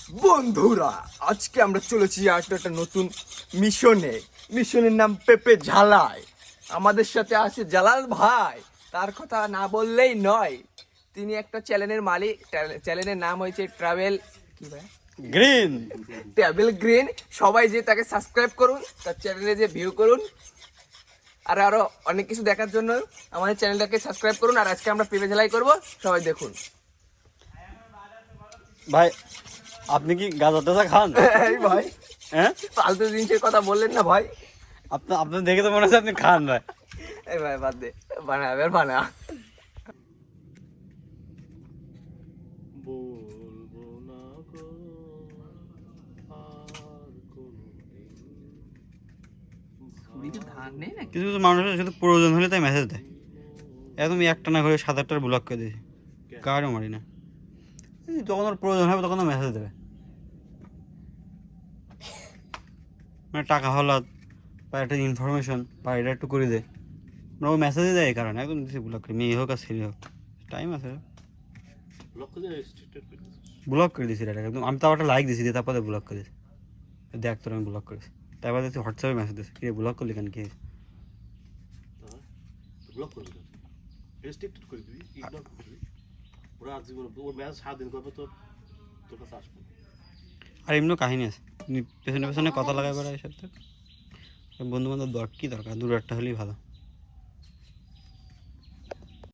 বন্ধুরা, আজকে আমরা চলেছি একটা নতুন মিশনের নাম পেপে ঝালাই। আমাদের সাথে আছে জালাল ভাই, তার কথা না বললেই নয়। তিনি একটা চ্যানেলের মালিক, চ্যানেলের নাম হয়েছে ট্রাভেল গ্রিন। সবাই যে তাকে সাবস্ক্রাইব করুন, তার চ্যানেলে যে ভিউ করুন, আর আরো অনেক কিছু দেখার জন্য আমাদের চ্যানেলটাকে সাবস্ক্রাইব করুন। আর আজকে আমরা পেপে ঝালাই করবো, সবাই দেখুন। ভাই আপনি কি গাঁজা টাজা খান? এই ভাই, হ্যাঁ, ফালতু জিনিসের কথা বললেন না ভাই। আপনার দেখে তো মনে হচ্ছে আপনি খান ভাই। এই ভাই বাদ দে, বানাবে বানা। কিছু কিছু মানুষের শুধু প্রয়োজন হলে তাই মেসেজ দেয়। একদম একটা না করে 7-8টার ব্লক করে দিয়েছি, কারও মারি না। যখন ওর প্রয়োজন হবে তখন মেসেজ দেবে, মানে টাকা হলো বা একটা ইনফরমেশন বা এটা একটু করে দেয়, মানে ও মেসেজে দেয় এই কারণে একদম দিচ্ছি ব্লক করে। মেয়ে হোক আর ছেলে হোক, টাইম আছে, ব্লক করে দিয়েছি এটা একদম। আমি তো একটা লাইক দিয়েছি, তারপরে ব্লক করে দিয়েছি। দেখ তোর আমি ব্লক করেছি, তারপর দেখছি হোয়াটসঅ্যাপে মেসেজ দিয়েছি, কে ব্লক করলি কেন, কি ব্লক করবি না, রেস্ট্রিক্টেড করে দিবি, ইগনোর করবি। ওরা আজীবন ওর ম্যাচ স্বাধীন করবে, তো তোর কাছে আসবো। আর এমনিও কাহিনী আছে, পেছনে পেছনে কথা লাগাই বেড়া এসব। বন্ধু বান্ধব কি দরকার, দূর একটা হলেই ভালো।